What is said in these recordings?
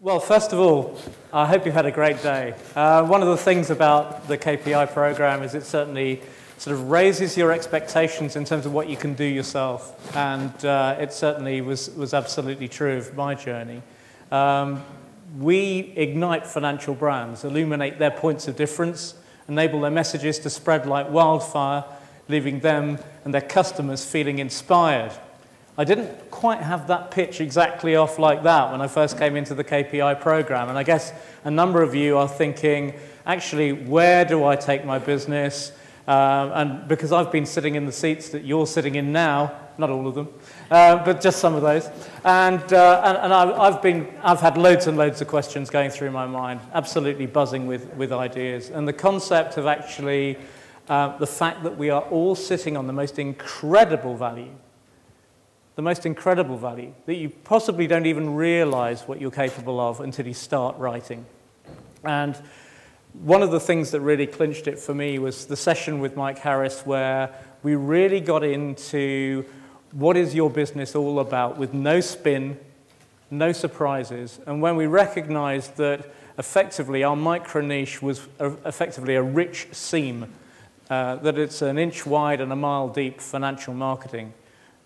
Well, first of all, I hope you've had a great day. One of the things about the KPI program is it certainly sort of raises your expectations in terms of what you can do yourself, and it certainly was absolutely true of my journey. We ignite financial brands, illuminate their points of difference, enable their messages to spread like wildfire, leaving them and their customers feeling inspired. I didn't quite have that pitch exactly off like that when I first came into the KPI program, and I guess a number of you are thinking, actually, where do I take my business? And because I've been sitting in the seats that you're sitting in now, not all of them, but just some of those, and I've had loads and loads of questions going through my mind, absolutely buzzing with ideas, and the concept of actually the fact that we are all sitting on the most incredible value that you possibly don't even realize what you're capable of until you start writing. And one of the things that really clinched it for me was the session with Mike Harris, where we really got into what is your business all about with no spin, no surprises. And when we recognized that effectively our micro niche was effectively a rich seam, that it's an inch wide and a mile deep financial marketing.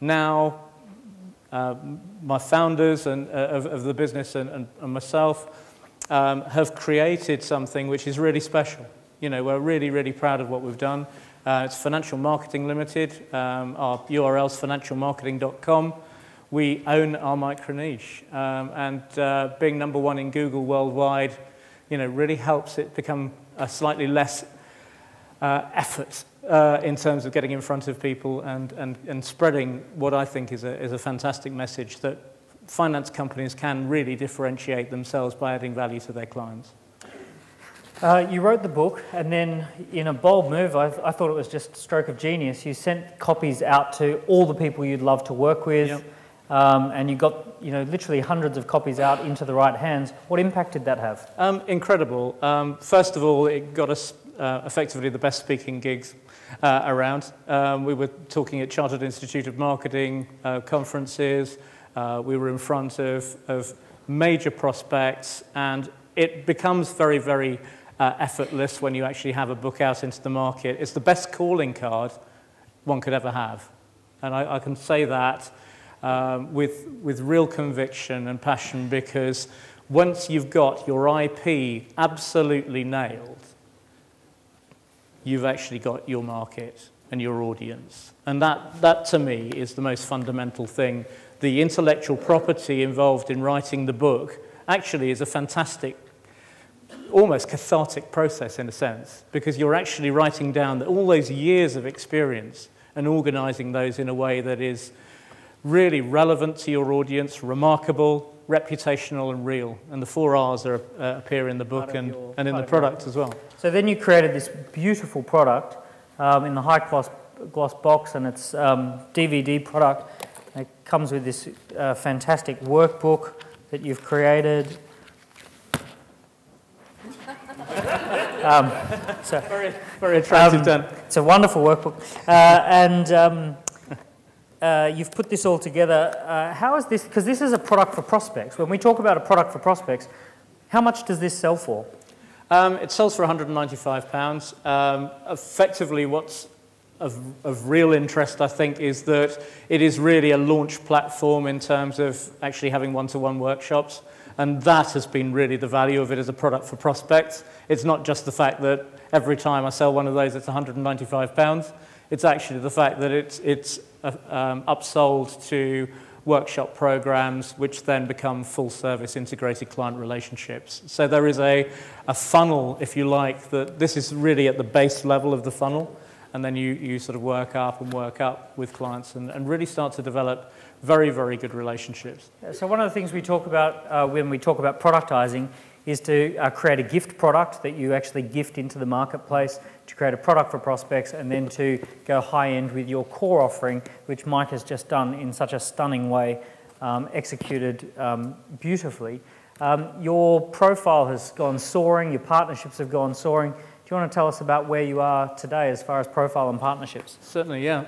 Now, my founders of the business and myself have created something which is really special. You know, we're really, really proud of what we've done. It's Financial Marketing Limited. Our URL's financialmarketing.com. We own our micro niche, and being number one in Google worldwide, you know, really helps it become a slightly less effort in terms of getting in front of people and spreading what I think is a fantastic message that finance companies can really differentiate themselves by adding value to their clients. You wrote the book, and then in a bold move, I thought it was just a stroke of genius, you sent copies out to all the people you'd love to work with, yep. And you got, you know, literally hundreds of copies out into the right hands. What impact did that have? Incredible. First of all, it got us effectively the best speaking gigs around. We were talking at Chartered Institute of Marketing conferences. We were in front of major prospects, and it becomes very, very effortless when you actually have a book out into the market. It's the best calling card one could ever have, and I can say that with real conviction and passion, because once you've got your IP absolutely nailed, you've actually got your market and your audience. And that to me is the most fundamental thing. The intellectual property involved in writing the book actually is a fantastic, almost cathartic process in a sense, because you're actually writing down all those years of experience and organizing those in a way that is really relevant to your audience, remarkable, reputational, and real. And the 4 R's appear in the book and in the product as well. So then you created this beautiful product in the high gloss box, and it's DVD product. It comes with this fantastic workbook that you've created. So very attractive done. It's a wonderful workbook, and you've put this all together. How is this? Because this is a product for prospects. When we talk about a product for prospects, how much does this sell for? It sells for £195. Effectively, what's of real interest, I think, is that it is really a launch platform in terms of actually having one-to-one workshops, and that has been really the value of it as a product for prospects. It's not just the fact that every time I sell one of those, it's £195. It's actually the fact that it's upsold to workshop programs, which then become full-service integrated client relationships. So there is a funnel, if you like, that this is really at the base level of the funnel, and then you sort of work up with clients and really start to develop very, very good relationships. So one of the things we talk about when we talk about productizing is to create a gift product that you actually gift into the marketplace, to create a product for prospects, and then to go high-end with your core offering, which Mike has just done in such a stunning way, executed beautifully. Your profile has gone soaring, your partnerships have gone soaring. Do you want to tell us about where you are today as far as profile and partnerships? Certainly, yeah.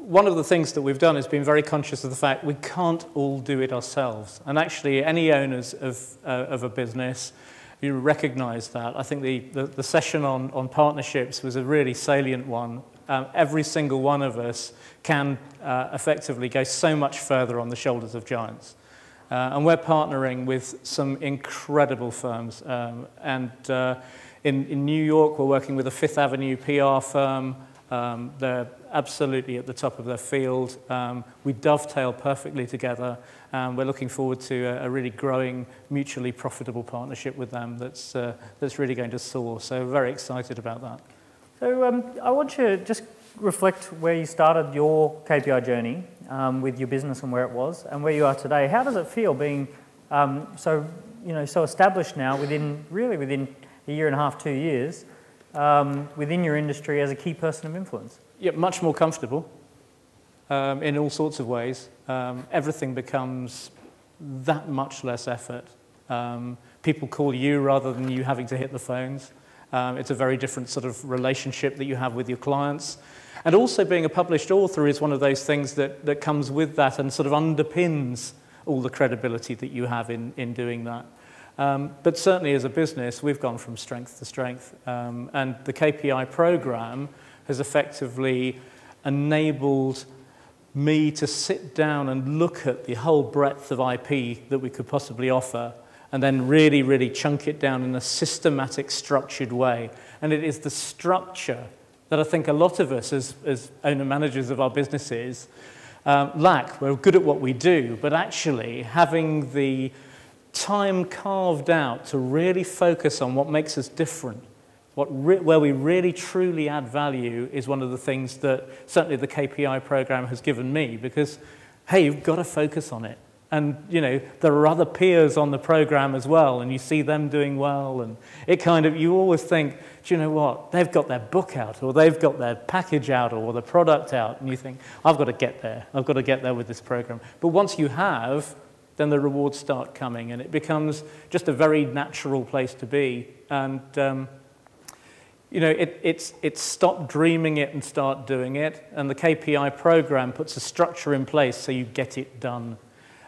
one of the things that we've done is been very conscious of the fact we can't all do it ourselves. And actually, any owners of a business, you recognise that. I think the session on partnerships was a really salient one. Every single one of us can effectively go so much further on the shoulders of giants. And we're partnering with some incredible firms. In New York, we're working with a Fifth Avenue PR firm. They're absolutely at the top of their field. We dovetail perfectly together. We're looking forward to a really growing, mutually profitable partnership with them that's really going to soar. So very excited about that. So I want you to just reflect where you started your KPI journey with your business and where it was and where you are today. How does it feel being so established now within a year and a half, 2 years, within your industry as a key person of influence? Yeah, much more comfortable in all sorts of ways. Everything becomes that much less effort. People call you rather than you having to hit the phones. It's a very different sort of relationship that you have with your clients. And also being a published author is one of those things that comes with that and sort of underpins all the credibility that you have in doing that. But certainly as a business, we've gone from strength to strength. And the KPI program has effectively enabled me to sit down and look at the whole breadth of IP that we could possibly offer and then really, really chunk it down in a systematic, structured way. And it is the structure that I think a lot of us as owner-managers of our businesses lack. We're good at what we do, but actually having the time carved out to really focus on what makes us different, where we really truly add value is one of the things that certainly the KPI program has given me because, hey, you've got to focus on it. And, there are other peers on the program as well, and you see them doing well, and you always think, do you know what, they've got their book out, or they've got their package out, or the product out, and you think, I've got to get there. I've got to get there with this program. But once you have, then the rewards start coming, and it becomes just a very natural place to be. And, it's stop dreaming it and start doing it, and the KPI program puts a structure in place so you get it done.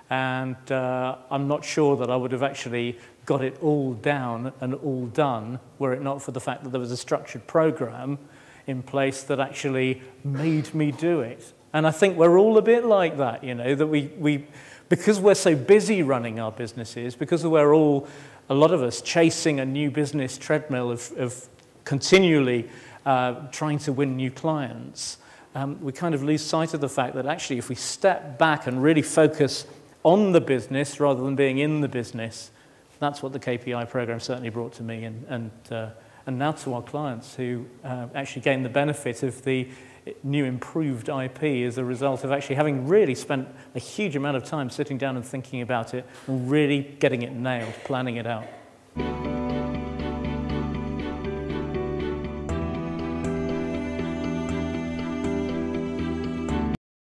And I'm not sure that I would have actually got it all down and all done were it not for the fact that there was a structured program in place that actually made me do it. And I think we're all a bit like that, that we because we're so busy running our businesses, because we're all, a lot of us, chasing a new business treadmill of continually trying to win new clients, we kind of lose sight of the fact that actually if we step back and really focus on the business rather than being in the business, that's what the KPI program certainly brought to me and now to our clients who actually gain the benefit of the new improved IP as a result of actually having really spent a huge amount of time sitting down and thinking about it and really getting it nailed, planning it out.